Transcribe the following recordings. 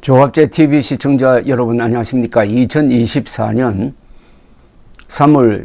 조합제 TV 시청자 여러분 안녕하십니까. 2024년 3월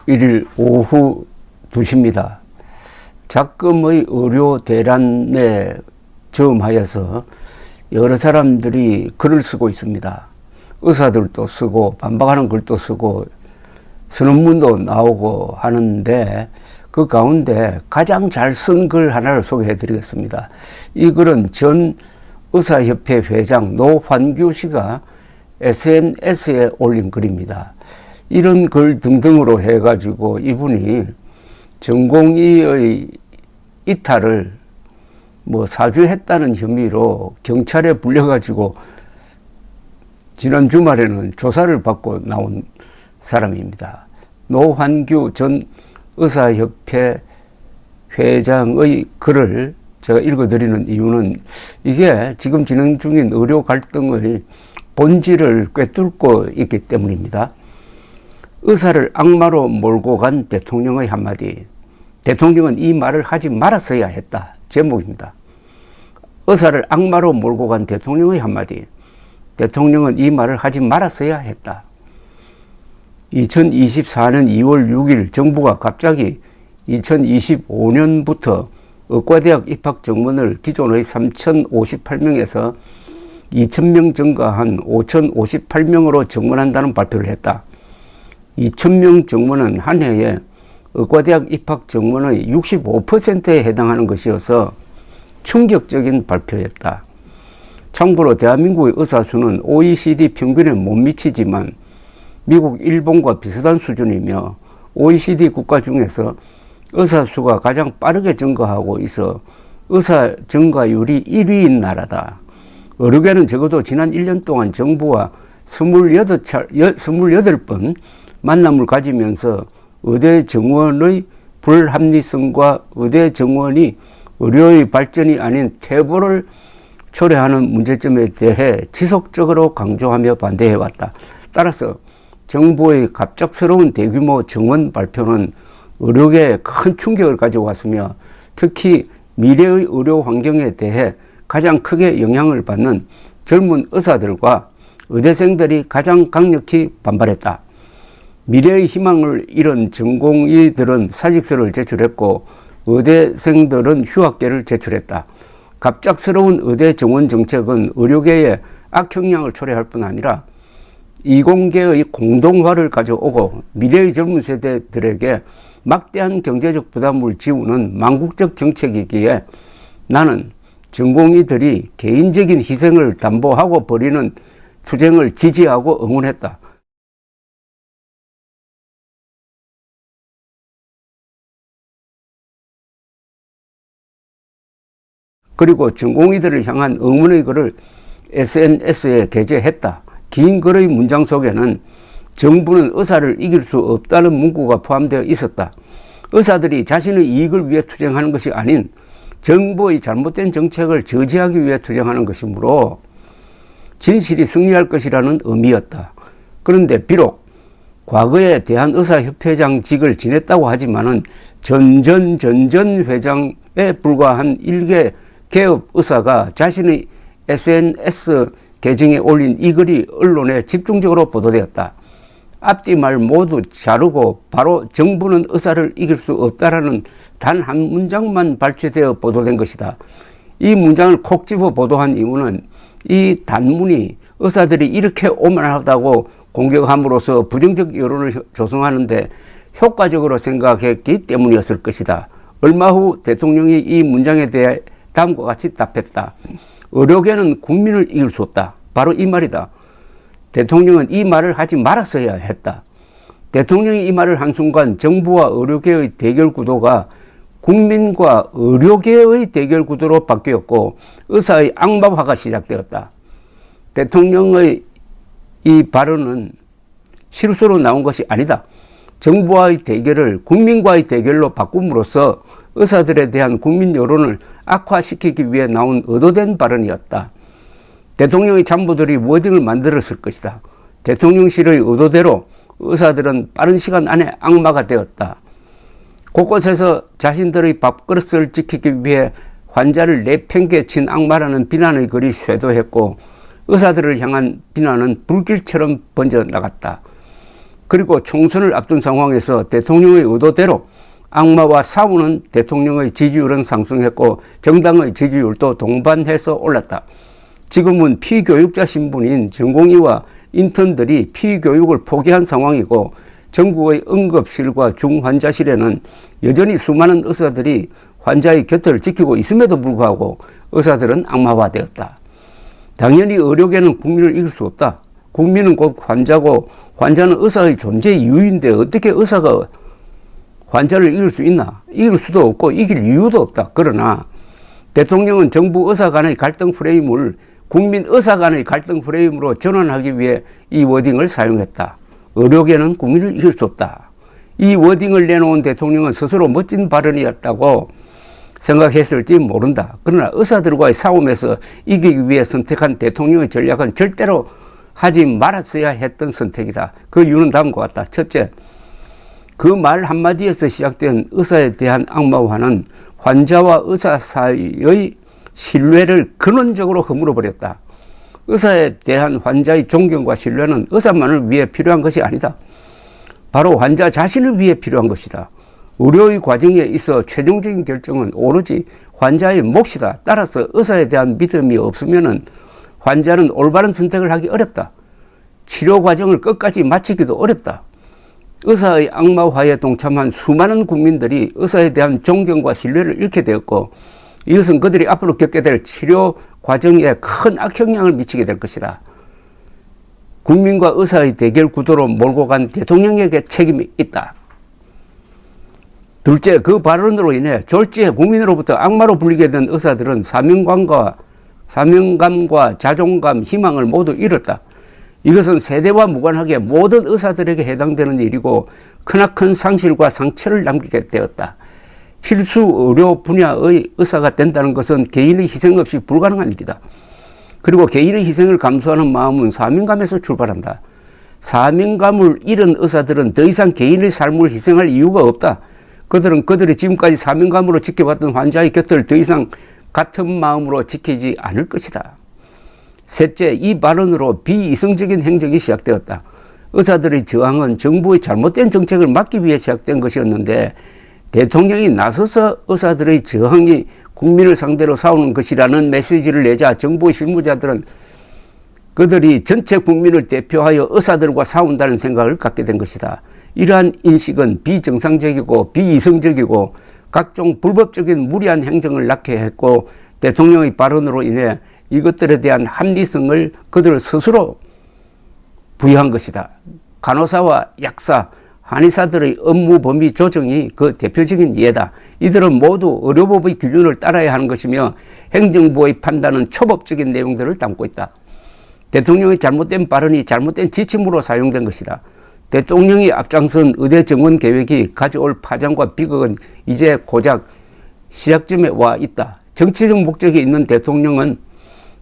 11일 오후 2시입니다. 작금의 의료 대란에 저음하여서 여러 사람들이 글을 쓰고 있습니다. 의사들도 쓰고 반박하는 글도 쓰고 선언문도 나오고 하는데 그 가운데 가장 잘 쓴 글 하나를 소개해 드리겠습니다. 이 글은 전 의사협회 회장 노환규 씨가 SNS에 올린 글입니다. 이런 글 등등으로 해가지고 이분이 전공의의 이탈을 사주했다는 혐의로 경찰에 불려가지고 지난 주말에는 조사를 받고 나온 사람입니다. 노환규 전 의사협회 회장의 글을 제가 읽어드리는 이유는 이게 지금 진행 중인 의료 갈등의 본질을 꿰뚫고 있기 때문입니다. 의사를 악마로 몰고 간 대통령의 한마디. 대통령은 이 말을 하지 말았어야 했다. 제목입니다. 의사를 악마로 몰고 간 대통령의 한마디. 대통령은 이 말을 하지 말았어야 했다. 2024년 2월 6일 정부가 갑자기 2025년부터 의과대학 입학 정원을 기존의 3,058명에서 2,000명 증가한 5,058명으로 정원한다는 발표를 했다. 2,000명 정원은 한 해에 의과대학 입학 정원의 65%에 해당하는 것이어서 충격적인 발표였다. 참고로 대한민국의 의사 수는 OECD 평균에 못 미치지만 미국, 일본과 비슷한 수준이며 OECD 국가 중에서 의사 수가 가장 빠르게 증가하고 있어 의사 증가율이 1위인 나라다. 의료계는 적어도 지난 1년 동안 정부와 28번 만남을 가지면서 의대 정원의 불합리성과 의대 정원이 의료의 발전이 아닌 퇴보를 초래하는 문제점에 대해 지속적으로 강조하며 반대해왔다. 따라서 정부의 갑작스러운 대규모 정원 발표는 의료계에 큰 충격을 가지고 왔으며 특히 미래의 의료 환경에 대해 가장 크게 영향을 받는 젊은 의사들과 의대생들이 가장 강력히 반발했다. 미래의 희망을 잃은 전공의들은 사직서를 제출했고 의대생들은 휴학계를 제출했다. 갑작스러운 의대 정원 정책은 의료계에 악영향을 초래할 뿐 아니라 이공계의 공동화를 가져오고 미래의 젊은 세대들에게 막대한 경제적 부담을 지우는 망국적 정책이기에 나는 전공의들이 개인적인 희생을 담보하고 벌이는 투쟁을 지지하고 응원했다. 그리고 전공의들을 향한 응원의 글을 SNS에 게재했다. 긴 글의 문장 속에는 정부는 의사를 이길 수 없다는 문구가 포함되어 있었다. 의사들이 자신의 이익을 위해 투쟁하는 것이 아닌 정부의 잘못된 정책을 저지하기 위해 투쟁하는 것이므로 진실이 승리할 것이라는 의미였다. 그런데 비록 과거에 대한의사협회장직을 지냈다고 하지만은 전 회장에 불과한 일개 개업 의사가 자신의 SNS 계정에 올린 이 글이 언론에 집중적으로 보도되었다. 앞뒤 말 모두 자르고 바로 정부는 의사를 이길 수 없다라는 단 한 문장만 발췌되어 보도된 것이다. 이 문장을 콕 집어 보도한 이유는 이 단문이 의사들이 이렇게 오만하다고 공격함으로써 부정적 여론을 조성하는데 효과적으로 생각했기 때문이었을 것이다. 얼마 후 대통령이 이 문장에 대해 다음과 같이 답했다. 의료계는 국민을 이길 수 없다. 바로 이 말이다. 대통령은 이 말을 하지 말았어야 했다. 대통령이 이 말을 한 순간 정부와 의료계의 대결 구도가 국민과 의료계의 대결 구도로 바뀌었고 의사의 악마화가 시작되었다. 대통령의 이 발언은 실수로 나온 것이 아니다. 정부와의 대결을 국민과의 대결로 바꿈으로써 의사들에 대한 국민 여론을 악화시키기 위해 나온 의도된 발언이었다. 대통령의 참모들이 워딩을 만들었을 것이다. 대통령실의 의도대로 의사들은 빠른 시간 안에 악마가 되었다. 곳곳에서 자신들의 밥그릇을 지키기 위해 환자를 내팽개친 악마라는 비난의 글이 쇄도했고 의사들을 향한 비난은 불길처럼 번져나갔다. 그리고 총선을 앞둔 상황에서 대통령의 의도대로 악마와 싸우는 대통령의 지지율은 상승했고 정당의 지지율도 동반해서 올랐다. 지금은 피교육자 신분인 전공의와 인턴들이 피교육을 포기한 상황이고 전국의 응급실과 중환자실에는 여전히 수많은 의사들이 환자의 곁을 지키고 있음에도 불구하고 의사들은 악마화되었다. 당연히 의료계는 국민을 이길 수 없다. 국민은 곧 환자고 환자는 의사의 존재 이유인데 어떻게 의사가 환자를 이길 수 있나? 이길 수도 없고 이길 이유도 없다. 그러나 대통령은 정부 의사 간의 갈등 프레임을 국민 의사 간의 갈등 프레임으로 전환하기 위해 이 워딩을 사용했다. 의료계는 국민을 이길 수 없다. 이 워딩을 내놓은 대통령은 스스로 멋진 발언이었다고 생각했을지 모른다. 그러나 의사들과의 싸움에서 이기기 위해 선택한 대통령의 전략은 절대로 하지 말았어야 했던 선택이다. 그 이유는 다음과 같다. 첫째, 그 말 한마디에서 시작된 의사에 대한 악마화는 환자와 의사 사이의 신뢰를 근원적으로 허물어버렸다. 의사에 대한 환자의 존경과 신뢰는 의사만을 위해 필요한 것이 아니다. 바로 환자 자신을 위해 필요한 것이다. 의료의 과정에 있어 최종적인 결정은 오로지 환자의 몫이다. 따라서 의사에 대한 믿음이 없으면 환자는 올바른 선택을 하기 어렵다. 치료 과정을 끝까지 마치기도 어렵다. 의사의 악마화에 동참한 수많은 국민들이 의사에 대한 존경과 신뢰를 잃게 되었고 이것은 그들이 앞으로 겪게 될 치료 과정에 큰 악영향을 미치게 될 것이다. 국민과 의사의 대결 구도로 몰고 간 대통령에게 책임이 있다. 둘째, 그 발언으로 인해 졸지에 국민으로부터 악마로 불리게 된 의사들은 사명감과 자존감, 희망을 모두 잃었다. 이것은 세대와 무관하게 모든 의사들에게 해당되는 일이고 크나큰 상실과 상처를 남기게 되었다. 필수 의료 분야의 의사가 된다는 것은 개인의 희생 없이 불가능한 일이다. 그리고 개인의 희생을 감수하는 마음은 사명감에서 출발한다. 사명감을 잃은 의사들은 더 이상 개인의 삶을 희생할 이유가 없다. 그들은 그들이 지금까지 사명감으로 지켜왔던 환자의 곁을 더 이상 같은 마음으로 지키지 않을 것이다. 셋째, 이 발언으로 비이성적인 행정이 시작되었다. 의사들의 저항은 정부의 잘못된 정책을 막기 위해 시작된 것이었는데 대통령이 나서서 의사들의 저항이 국민을 상대로 싸우는 것이라는 메시지를 내자 정부 실무자들은 그들이 전체 국민을 대표하여 의사들과 싸운다는 생각을 갖게 된 것이다. 이러한 인식은 비정상적이고 비이성적이고 각종 불법적인 무리한 행정을 낳게 했고 대통령의 발언으로 인해 이것들에 대한 합리성을 그들 스스로 부여한 것이다. 간호사와 약사, 한의사들의 업무 범위 조정이 그 대표적인 예다. 이들은 모두 의료법의 기준을 따라야 하는 것이며 행정부의 판단은 초법적인 내용들을 담고 있다. 대통령의 잘못된 발언이 잘못된 지침으로 사용된 것이다. 대통령이 앞장선 의대 정원 계획이 가져올 파장과 비극은 이제 고작 시작점에 와 있다. 정치적 목적이 있는 대통령은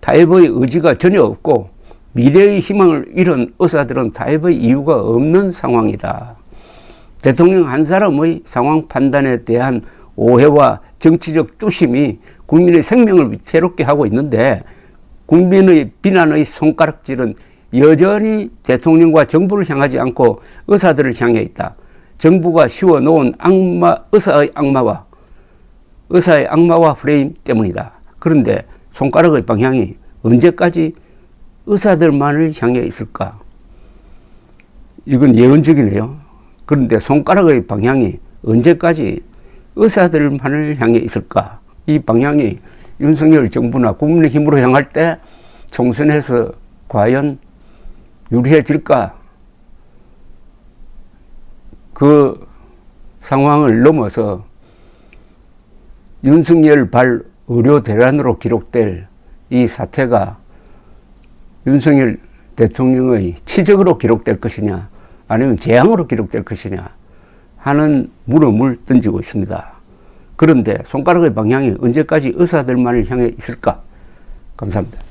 타협의 의지가 전혀 없고 미래의 희망을 잃은 의사들은 타협의 이유가 없는 상황이다. 대통령 한 사람의 상황 판단에 대한 오해와 정치적 뚜심이 국민의 생명을 위태롭게 하고 있는데 국민의 비난의 손가락질은 여전히 대통령과 정부를 향하지 않고 의사들을 향해 있다. 정부가 씌워놓은 의사의 악마와 프레임 때문이다. 그런데 손가락의 방향이 언제까지 의사들만을 향해 있을까? 이건 예언적이네요. 그런데 손가락의 방향이 언제까지 의사들만을 향해 있을까? 이 방향이 윤석열 정부나 국민의힘으로 향할 때 총선에서 과연 유리해질까? 그 상황을 넘어서 윤석열 발 의료 대란으로 기록될 이 사태가 윤석열 대통령의 치적으로 기록될 것이냐 아니면 재앙으로 기록될 것이냐 하는 물음을 던지고 있습니다. 그런데 손가락의 방향이 언제까지 의사들만을 향해 있을까? 감사합니다.